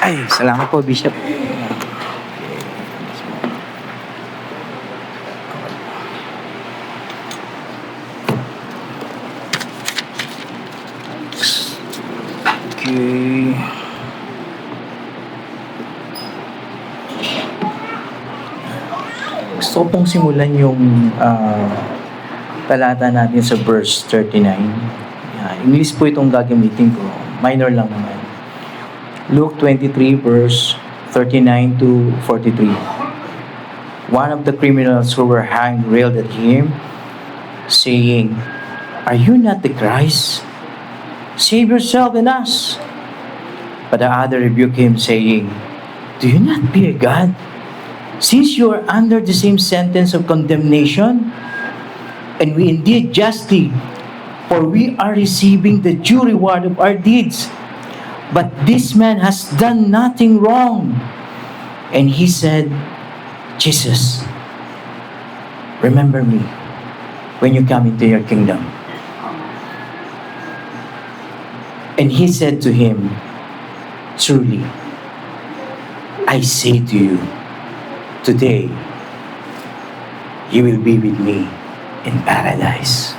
Ay, salamat po, Bishop. Okay. Gusto ko pong simulan yung talata natin sa verse 39. English po itong gagamitin ko. Minor lang naman. Luke 23 verse 39 to 43. One of the criminals who were hanged railed at him, saying, "Are you not the Christ? Save yourself and us." But the other rebuked him, saying, "Do you not fear God, since you are under the same sentence of condemnation? And we indeed justly, for we are receiving the due reward of our deeds. But this man has done nothing wrong." And he said, "Jesus, remember me when you come into your kingdom." And he said to him, "Truly, I say to you, today you will be with me in paradise."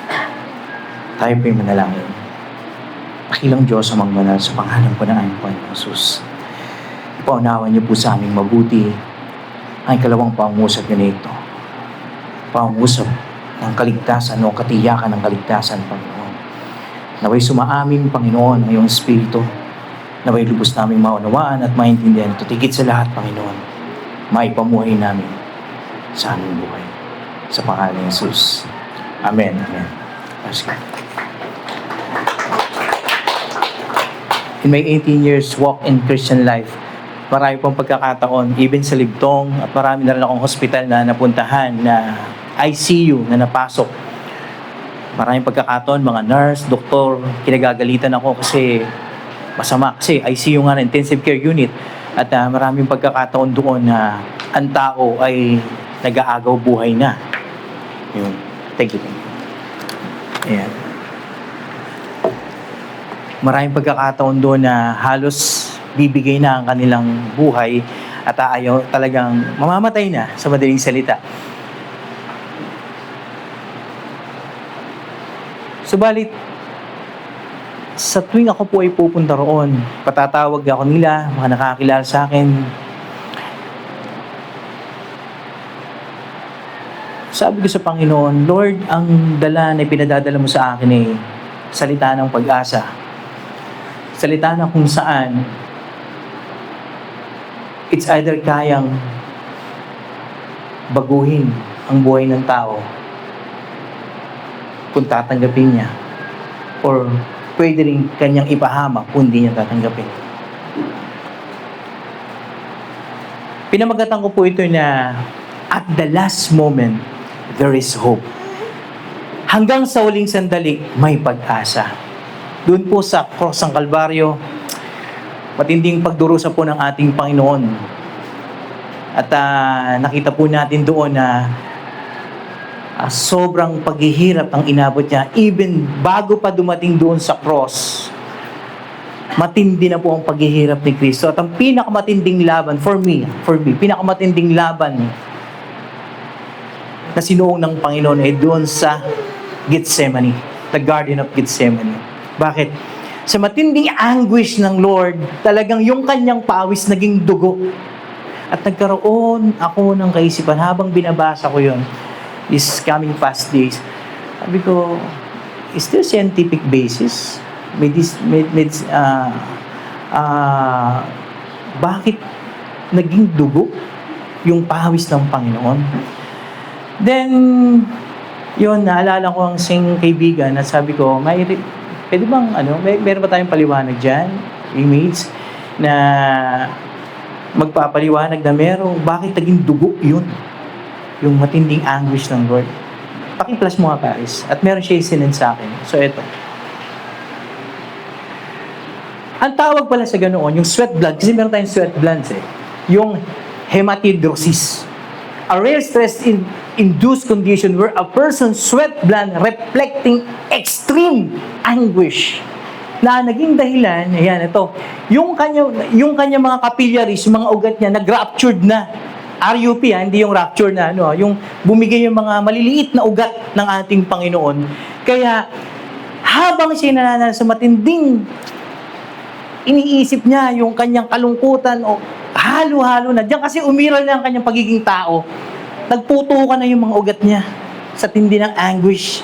Tayo po'y manalangin. Pakilang Diyos sa mangal sa pangalan po ng aming Panginoon Jesus. Ipaunawa niyo po sa aming mabuti ang ikalawang pangungusap niyo nito. Pangungusap ng kaligtasan o katiyakan ng kaligtasan, Panginoon. Naway sumaamin, Panginoon, ang iyong Espiritu. Naway lubos naming maunawaan at maintindihan ito. Tigit sa lahat, Panginoon, maipamuhay namin sa aming buhay. Sa pangalan ng Jesus. Amen. Amen. Let's go. In my 18 years walk in Christian life, marami pong pagkakataon, even sa Ligtong, at marami na rin akong hospital na napuntahan, na ICU na napasok. Maraming pagkakataon, mga nurse, doktor, kinagagalitan ako kasi masama. Kasi ICU nga na, intensive care unit. At maraming pagkakataon doon na ang tao ay nag-aagaw buhay na. Yun. Thank you. Ayan. Maraming pagkakataon doon na halos bibigay na ang kanilang buhay at ayaw talagang mamamatay na, sa madaling salita. Subalit, sa tuwing ako po ay pupunta roon, patatawag ako nila, mga nakakilala sa akin. Sabi ko sa Panginoon, "Lord, ang dala na pinadadala mo sa akin ay salita ng pag-asa. Salita na kung saan it's either kayang baguhin ang buhay ng tao kung tatanggapin niya, or pwede rin kanyang ipahamak kung hindi niya tatanggapin." Pinamagatan ko po ito na at the last moment, there is hope. Hanggang sa huling sandali, may pag-asa. Doon po sa cross ng Kalbaryo, matinding pagdurusa po ng ating Panginoon. At nakita po natin doon na sobrang paghihirap ang inabot niya. Even bago pa dumating doon sa cross, matindi na po ang paghihirap ni Kristo. At ang pinakamatinding laban, for me, pinakamatinding laban na sinuong ng Panginoon ay doon sa Gethsemane, the Garden of Gethsemane. Bakit? Sa matinding anguish ng Lord, talagang yung kanyang pawis naging dugo. At nagkaroon ako ng kaisipan habang binabasa ko yun, these coming past days. Sabi ko, is there scientific basis? Bakit naging dugo yung pawis ng Panginoon? Then, yun, naalala ko ang sing kaibigan at sabi ko, pwede bang, meron ba tayong paliwanag dyan, image, na magpapaliwanag na bakit naging dugo yun? Yung matinding anguish ng Lord. Paki-plus mo nga, Paris. At meron siya sinend sa akin. So, eto. Ang tawag pala sa ganoon, yung sweat blood, kasi meron tayong sweat glands yung hematidrosis. A rare stress-induced condition where a person's sweat gland reflecting extreme anguish na naging dahilan, ayan, ito, yung kanya mga capillaries, yung mga ugat niya, nag-ruptured na. RUP, hindi yung rupture na, yung bumigay yung mga maliliit na ugat ng ating Panginoon. Kaya, habang siya nananalig sa matinding iniisip niya yung kanyang kalungkutan o halo-halo na, diyan kasi umiral na ang kanyang pagiging tao. Nagputukan na yung mga ugat niya sa tindi ng anguish.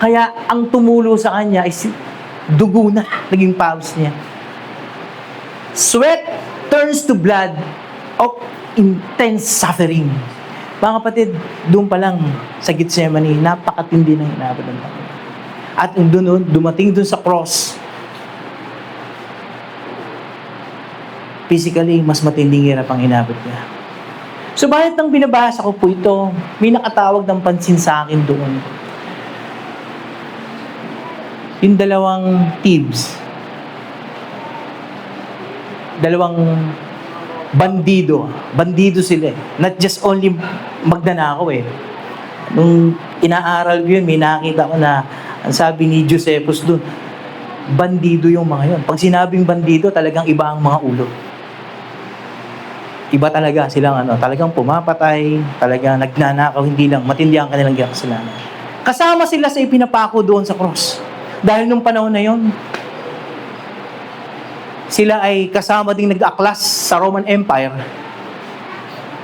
Kaya, ang tumulo sa kanya is dugo na, naging pawis niya. Sweat turns to blood of intense suffering. Mga kapatid, doon pa lang sa Gethsemane, napakatindi ng inabot ng Panginoon. At doon, dumating doon sa cross, physically, mas matinding hirap ang inabot niya. Subalit nang binabasa ko po ito, may nakatawag ng pansin sa akin doon. Yung dalawang thieves, dalawang bandido sila eh. Not just only magnanakaw eh. Nung inaaral ko yun, may nakita ko na ang sabi ni Josephus doon, bandido yung mga yun. Pag sinabing bandido, talagang iba ang mga ulo. Iba talaga silang talagang pumapatay, talagang nagnanakaw, hindi lang, matindi ang kanilang kasalanan. Kasama sila sa ipinapako doon sa cross. Dahil nung panahon na yon, sila ay kasama ding nag-aklas sa Roman Empire.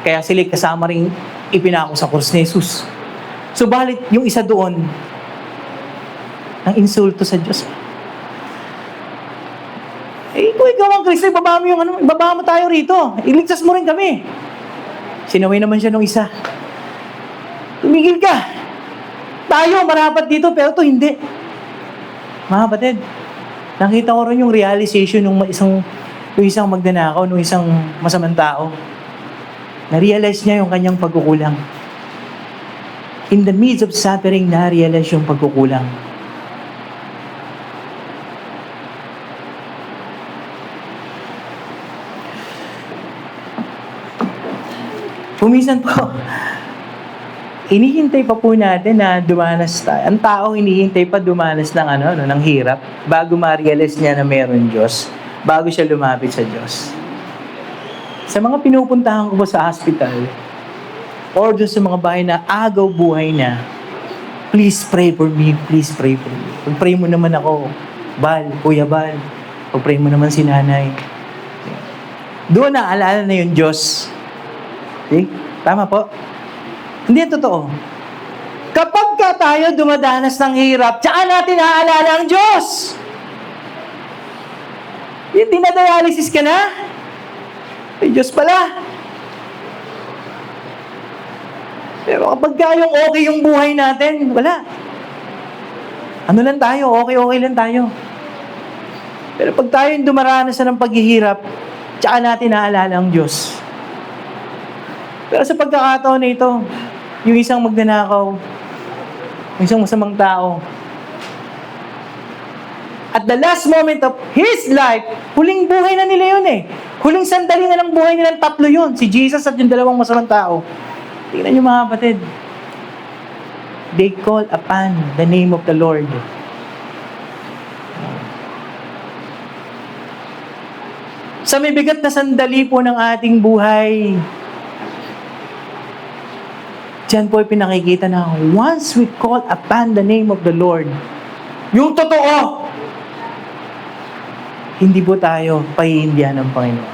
Kaya sila kasama ring ipinako sa cross ni Jesus. Subalit, yung isa doon, ng insulto sa Diyos. Kung ikaw ang Kristo, ibaba mo tayo rito. Iligtas mo rin kami. Sinaway naman siya nung isa. Tumigil ka. Tayo, marapat dito, pero to hindi. Mga kapatid, nakita ko rin yung realization ng isang magnanakaw, ng isang masamang tao. Na-realize niya yung kanyang pagkukulang. In the midst of suffering, na-realize yung pagkukulang. Pumisan po, hinihintay pa po natin na dumanas tayo. Ang tao hinihintay pa dumanas ng ng hirap bago ma-realize niya na meron Diyos, bago siya lumapit sa Diyos. Sa mga pinupuntahan ko po sa hospital, or dun sa mga bahay na agaw buhay na, please pray for me, please pray for me. Pag-pray mo naman ako, Kuya Bal, pag-pray mo naman si Nanay. Doon naalala na yung Diyos. Okay? Tama po? Hindi yan totoo. Kapag ka tayo dumadanas ng hirap, tsaka natin naaalala ang Diyos. Yung dinadialysis ka na, ay Diyos pala. Pero kapag ka yung okay yung buhay natin, wala. Ano lang tayo, okay lang tayo. Pero pag tayo yung dumaranas ng paghihirap, tsaka natin naaalala ang Diyos. Pero sa pagkakataon na ito, yung isang magnanakaw, yung isang masamang tao, at the last moment of his life, huling buhay na nila yun eh. Huling sandali na ng buhay nila, 3 yun. Si Jesus at yung dalawang masamang tao. Tingnan nyo mga kapatid. They call upon the name of the Lord. Sa may bigat na sandali po ng ating buhay, diyan po ay pinakikita na once we call upon the name of the Lord, yung totoo, hindi po tayo pahihindihan ng Panginoon.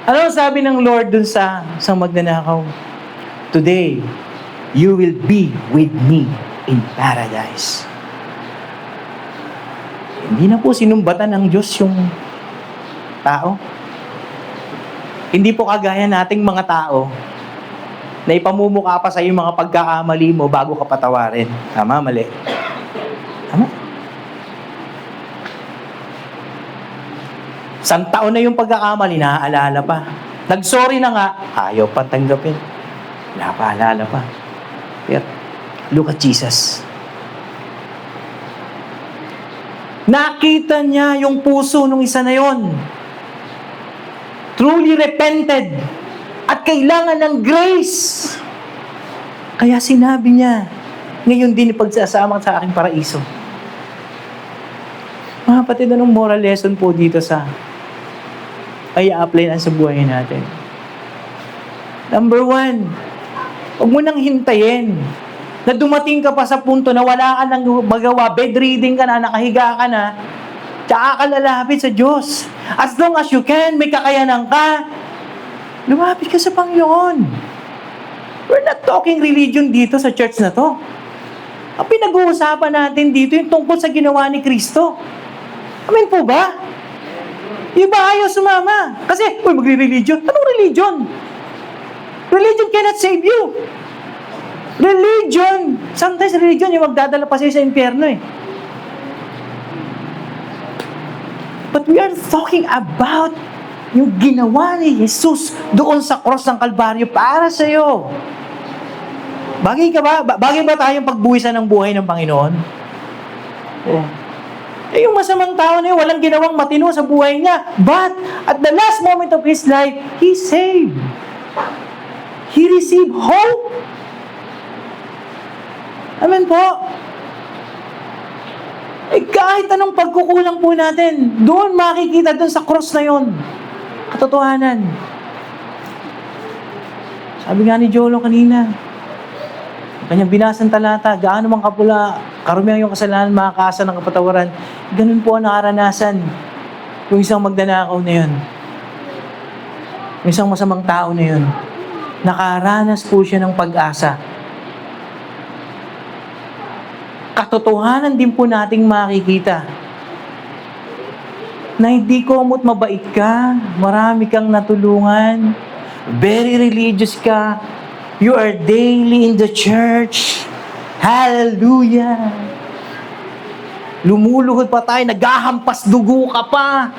Ano sabi ng Lord dun sa isang magnanakaw? Today, you will be with me in paradise. Hindi na po sinumbatan ng Diyos yung tao. Hindi po kagaya nating mga tao na ipamumukha pa sa iyo mga pagkakamali mo bago ka patawarin. Tama, mali? Tama? Isang taon na yung pagkakamali, naaalala pa. Nag-sorry na nga, ayaw pa tanggapin. Napaalala pa. Pero, look at Jesus. Nakita niya yung puso nung isa na yon. Truly repented. At kailangan ng grace. Kaya sinabi niya, ngayon din ipagsasama sa aking paraiso. kapatid, anong moral lesson po dito ay apply na sa buhay natin? Number 1, huwag mo nang hintayin na dumating ka pa sa punto na wala ka nang magawa, bedridden ka na, nakahiga ka na, tsaka ka lalapit sa Diyos. As long as you can, may kakayanan ka, lumapit ka sa Panginoon. We're not talking religion dito sa church na to. Ang pinag-uusapan natin dito yung tungkol sa ginawa ni Kristo. Amen po ba? Iba ayaw sumama. Kasi, magre-religion. Anong religion? Religion cannot save you. Religion, sometimes religion yung magdadala pa sa impyerno eh. But we are talking about yung ginawa ni Jesus doon sa cross ng Kalbaryo para sa iyo. Bagay ka ba? Bagay ba tayong pagbuwisan ng buhay ng Panginoon? Oh. Eh, yung masamang tao na yun, walang ginawang matino sa buhay niya. But, at the last moment of his life, he saved. He received hope. Amen po. Eh, kahit anong pagkukulang po natin, doon makikita doon sa cross na yon katotohanan. Sabi nga ni Jolo kanina, kanyang binasang talata, gaano mang kapula, karumihan yung kasalanan, makakaasa ng kapatawaran. Ganun po ang nakaranasan yung isang magnanakaw na yun. Yung isang masamang tao na yun. Nakaranas po siya ng pag-asa. Katotohanan din po nating makikita na hindi komot mabait ka, marami kang natulungan, very religious ka, you are daily in the church, hallelujah, lumuluhod pa tayo, naghahampas dugo ka pa,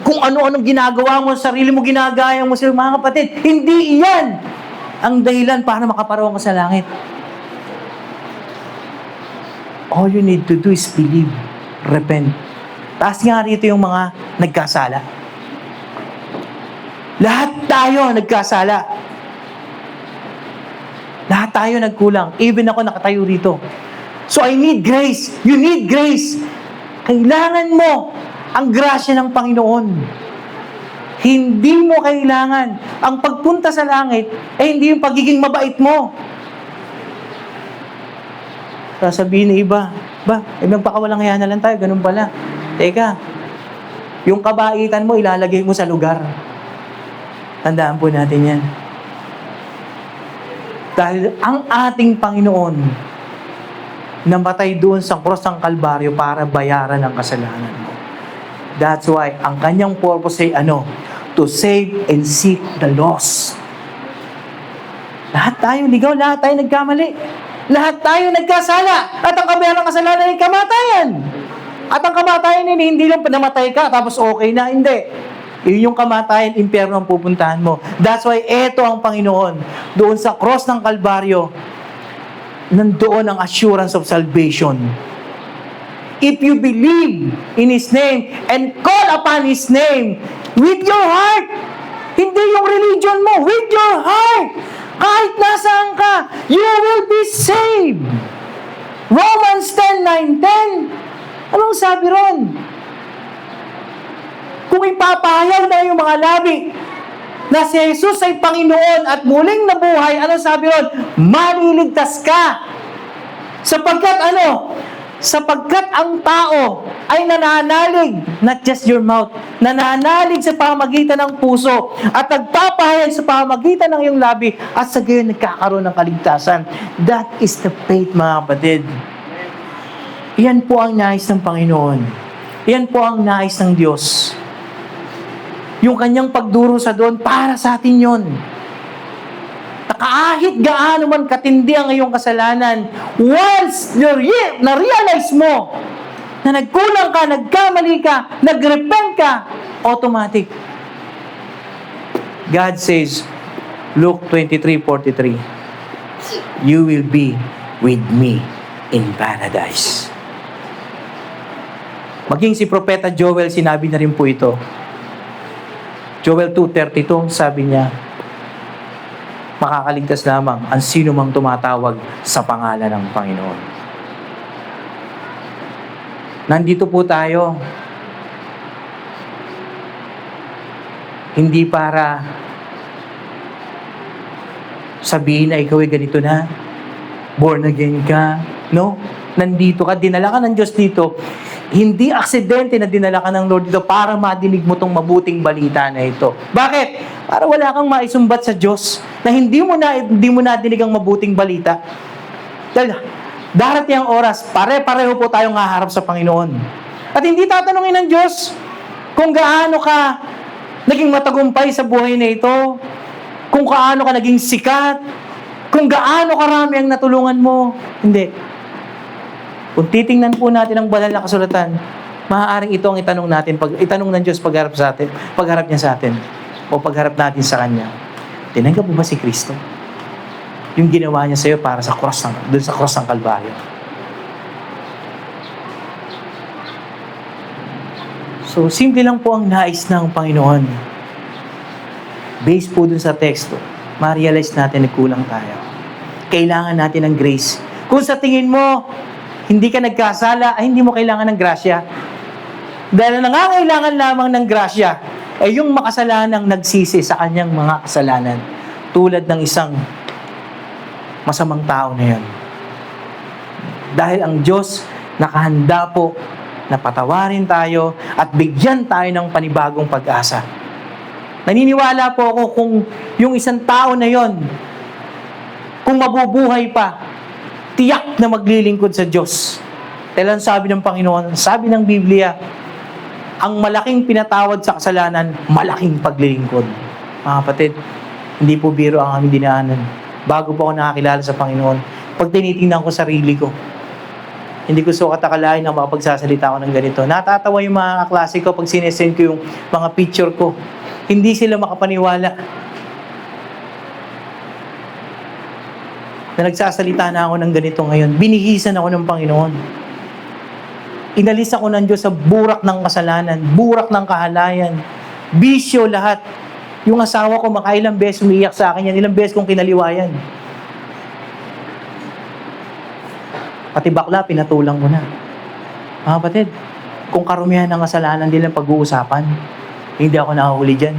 kung ano-anong ginagawa mo sa sarili mo, ginagaya mo sa mga kapatid. Hindi iyan ang dahilan para makaparong ka sa langit. All you need to do is believe, repent. Taas nga rito yung mga nagkasala. Lahat tayo nagkasala. Lahat tayo nagkulang. Even ako nakatayo rito. So I need grace. You need grace. Kailangan mo ang grasya ng Panginoon. Hindi mo kailangan ang pagpunta sa langit hindi yung pagiging mabait mo. Sasabihin ng iba, magpakawalang yan na lang tayo, ganun pala. Teka, yung kabaitan mo, ilalagay mo sa lugar. Tandaan po natin yan. Dahil ang ating Panginoon, namatay doon sa cross ng Kalbaryo para bayaran ang kasalanan mo. That's why, ang kanyang purpose ay to save and seek the lost. Lahat tayo ligaw, lahat tayo nagkamali. Lahat tayo nagkasala. At ang kabayang kasalanan ay kamatayan. At ang kamatayan hindi lang namatay ka, tapos okay na. Hindi. Yun yung kamatayan, impyerno ang pupuntahan mo. That's why, eto ang Panginoon. Doon sa cross ng Kalbaryo, nandoon ang assurance of salvation. If you believe in His name and call upon His name with your heart, hindi yung religion mo, with your heart, kahit nasaan ka, you will be saved. Romans 10:9-10. Anong sabi ron? Kung ipapahayag na yung mga labi na si Jesus ay Panginoon at muling nabuhay, anong sabi ron? Maliligtas ka. Sapagkat Sapagkat ang tao ay nananalig, not just your mouth, nananalig sa pamamagitan ng puso at nagpapahayag sa pamamagitan ng iyong labi at sa gayon nagkakaroon ng kaligtasan. That is the faith, mga kapatid. Iyan po ang nais ng Panginoon. Iyan po ang nais ng Diyos. Yung kanyang pagdurusa doon, para sa atin yun. Kahit gaano man katindi ang iyong kasalanan, once na-realize mo na nagkulang ka, nagkamali ka, nagrepent ka, automatic. God says, Luke 23:43, you will be with me in paradise. Maging si Propeta Joel, sinabi na rin po ito. Joel 2:32, sabi niya, makakaligtas lamang ang sino mang tumatawag sa pangalan ng Panginoon. Nandito po tayo. Hindi para sabihin na ikaw ay ganito na, born again ka. No? Nandito ka, dinala ka ng Diyos dito. Hindi aksidente na dinala ka ng Lord dito para madinig mo tong mabuting balita na ito. Bakit? Para wala kang maisumbat sa Diyos na hindi mo nadinig ang mabuting balita. Dahil darating ang oras, pare-pareho po tayong haharap sa Panginoon. At hindi tatanungin ng Diyos kung gaano ka naging matagumpay sa buhay na ito, kung gaano ka naging sikat, kung gaano karami ang natulungan mo. Hindi. Kung titingnan po natin ang banal na kasulatan, maaaring ito ang itanong ng Diyos pagharap niya sa atin, o pagharap natin sa Kanya. Tinanggap mo ba si Kristo? Yung ginawa niya sa iyo para doon sa cross ng Kalbaryo. So, simple lang po ang nais ng Panginoon. Based po dun sa teksto, ma-realize natin na kulang tayo. Kailangan natin ng grace. Kung sa tingin mo, hindi ka nagkasala, ay hindi mo kailangan ng grasya. Dahil nangangailangan lamang ng grasya, ay yung makasalanang nagsisi sa kanyang mga kasalanan. Tulad ng isang masamang tao na yan. Dahil ang Diyos nakahanda po na patawarin tayo at bigyan tayo ng panibagong pag-asa. Naniniwala po ako kung yung isang tao na yon, kung mabubuhay pa, tiyak na maglilingkod sa Diyos. Dahil ang sabi ng Panginoon, sabi ng Biblia, ang malaking pinatawad sa kasalanan, malaking paglilingkod. Mga kapatid, hindi po biro ang aming dinaanan. Bago po ako nakakilala sa Panginoon, pag tinitingnan ko sarili ko, hindi ko sukat akalain na makapagsasalita ako ng ganito. Natatawa yung mga kaklase ko pag sinesend ko yung mga picture ko. Hindi sila makapaniwala na nagsasalita na ako ng ganito ngayon. Binihisan ako ng Panginoon. Inalis ako ng Diyos sa burak ng kasalanan, burak ng kahalayan, bisyo lahat. Yung asawa ko, makailang beses umiiyak sa akin yan, ilang beses kong kinaliwayan. Pati bakla, pinatulang ko na. Mga kapatid, kung karumihan ng kasalanan din lang pag-uusapan, hindi ako nakahuli dyan.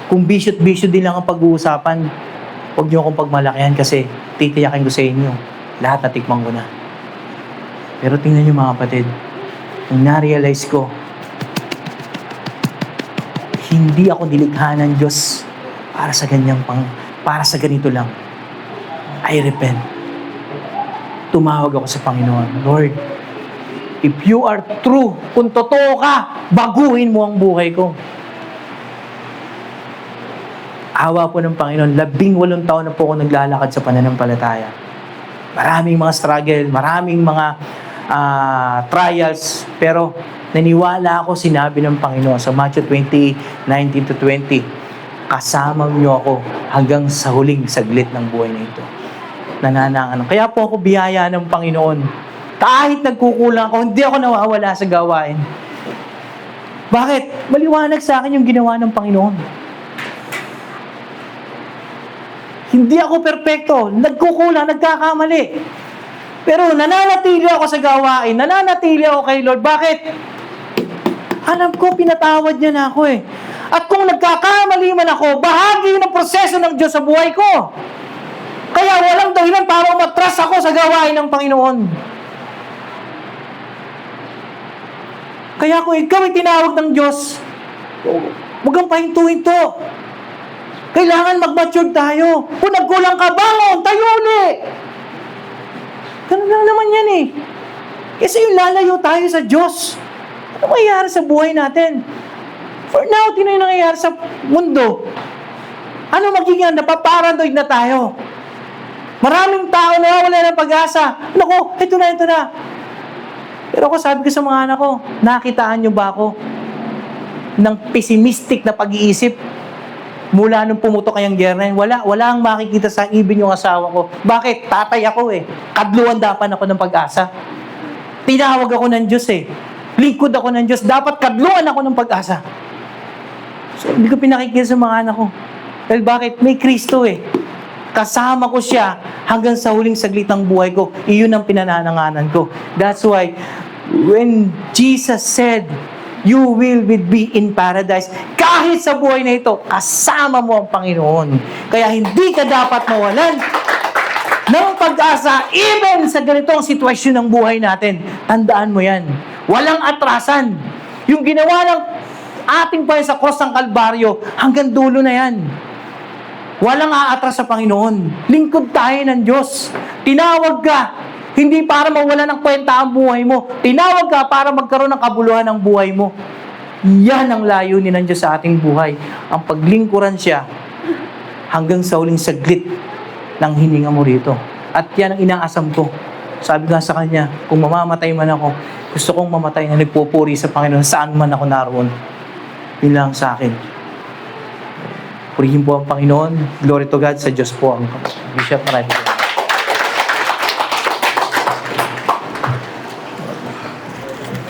Kung bisyo din lang ang pag-uusapan, huwag niyo akong pagmalakihan kasi titiyakin ko sa inyo. Lahat natikman ko na. Pero tingnan niyo mga kapatid, nung na-realize ko, hindi ako nilikha ng Diyos para sa ganito lang. I repent. Tumawag ako sa Panginoon, Lord, if you are true, kung totoo ka, baguhin mo ang buhay ko. Awa po ng Panginoon, 18 taon na po ako naglalakad sa pananampalataya. Maraming mga struggle, maraming mga trials, pero naniwala ako, sinabi ng Panginoon sa Matthew 20:19-20, kasama niyo ako hanggang sa huling saglit ng buhay na ito. Nananangan. Kaya po ako biyaya ng Panginoon. Kahit nagkukulang ako, hindi ako nawawala sa gawain. Bakit? Maliwanag sa akin yung ginawa ng Panginoon. Hindi ako perpekto. Nagkukulang, nagkakamali. Pero nananatili ako sa gawain. Nananatili ako kay Lord. Bakit? Alam ko, pinatawad niya na ako eh. At kung nagkakamali man ako, bahagi ng proseso ng Diyos sa buhay ko. Kaya walang dahilan para umatras ako sa gawain ng Panginoon. Kaya kung ikaw ay tinawag ng Diyos, huwag kang pahinto-hinto. Kailangan mag-mature tayo. Kung nagkulang ka, bangon, tayo ulit. Ganun lang naman yan eh. Kasi yung lalayo tayo sa Diyos. Ano mangyayari sa buhay natin? For now, tino yung nangyayari sa mundo. Ano magiging napaparanoid na tayo? Maraming tao na wala ng pag-asa. Naku, ito na. Pero ako sabi ko sa mga anak ko, nakitaan niyo ba ako ng pessimistic na pag-iisip mula nung pumutok kayang gyera? Wala ang makikita sa ibig yung asawa ko. Bakit? Tatay ako eh. Kadluan-dapan ako ng pag-asa. Tinawag ako ng Diyos eh. Lingkod ako ng Diyos. Dapat kadluan ako ng pag-asa. So, hindi ko pinakikita sa mga anak ko. Dahil bakit? May Kristo eh. Kasama ko siya hanggang sa huling saglit ng buhay ko. Iyon ang pinanananganan ko. That's why, When Jesus said, you will with me in paradise. Kahit sa buhay na ito, kasama mo ang Panginoon. Kaya hindi ka dapat mawalan ng pag-asa, even sa ganitong sitwasyon ng buhay natin. Tandaan mo yan. Walang atrasan. Yung ginawa ng ating Panginoon sa cross ng Kalbaryo, hanggang dulo na yan. Walang aatras sa Panginoon. Lingkod tayo ng Diyos. Tinawag ka, hindi para mawala ng kwenta ang buhay mo. Tinawag ka para magkaroon ng kabuluhan ng buhay mo. Yan ang layunin ng Diyos sa ating buhay. Ang paglingkuran siya hanggang sa huling saglit ng hininga mo rito. At yan ang inaasam ko. Sabi nga sa kanya, kung mamamatay man ako, gusto kong mamatay na nagpupuri sa Panginoon saan man ako naroon. Yun lang sa akin. Purihin po ang Panginoon. Glory to God. Sa Diyos po ang Bishop. Maraming